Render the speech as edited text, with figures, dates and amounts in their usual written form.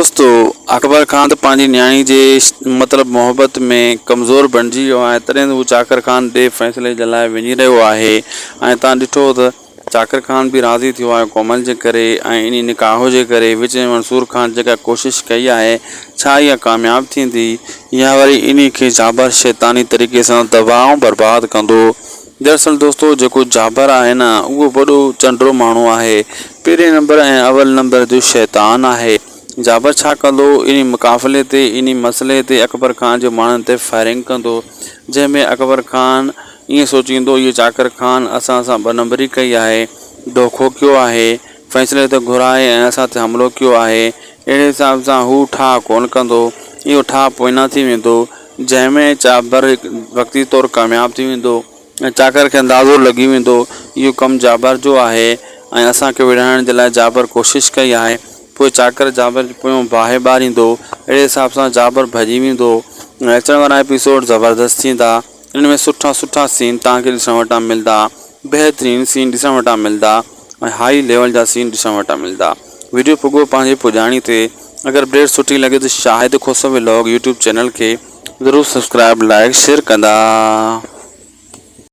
दोस्तों अकबर खान तो पंहिंजी न्याणी जे मतलब मोहब्बत में कमज़ोर बणिजी वियो आहे, तॾहिं हू चाकर खान ॾे फ़ैसिले जे लाइ वञी रहियो आहे। ऐं तव्हां ॾिठो त चाकर खान भी राज़ी थियो आहे कोमल जे करे ऐं इन निकाह जे करे। विच में मंसूर खान जेका कोशिश कई आहे, छा इहा कामयाब थींदी या वरी इन खे जाबर शैतानी तरीक़े सां तबाह बर्बाद कंदो। दरअसल दोस्तों जेको जाबर आहे न, उहो वॾो चंडरो माण्हू आहे, पहिरें नंबर ऐं अवल नंबर जो शैतान आहे। जाबर छा कंदो, इन मुक़ाबले ते इन मसइले ते अकबर खान जे माण्हुनि ते फायरिंग कंदो, जंहिंमें अकबर खान ईअं सोचींदो ये चाकर खान असां सां ॿ नंबरी कई आहे, धोखो कयो आहे, फ़ैसिले ते घुराए ऐं असां ते हमिलो कयो आहे। अहिड़े हिसाब सां हू ठाह कोन कंदो, इहो ठाह पोइना थी वेंदो, जंहिंमें जाबर वक़्ती तौरु कामयाब थी वेंदो ऐं चाकर खे अंदाज़ो लॻी वेंदो इहो कमु जाबर जो आहे ऐं असांखे विढ़ाइण जे लाइ जाबर कोशिश कई आहे। पोइ चाकर जाबर जे पोयों बाहि ॿारींदो, अहिड़े हिसाब सां जाबर भॼी वेंदो ऐं अचण वारा एपिसोड ज़बरदस्त थींदा। इन में सुठा सुठा सीन तव्हांखे ॾिसण वटां मिलंदा, बहितरीनु सीन ॾिसण वटां मिलंदा ऐं हाई लेवल जा सीन ॾिसण वटां मिलंदा। वीडियो पुॻो पंहिंजे पुॼाणी ते। अगर अपडेट सुठी लगे तो शाहिद खोसो व्लॉग यूट्यूब चैनल के ज़रूर सब्सक्राइब लाइक शेयर कंदा।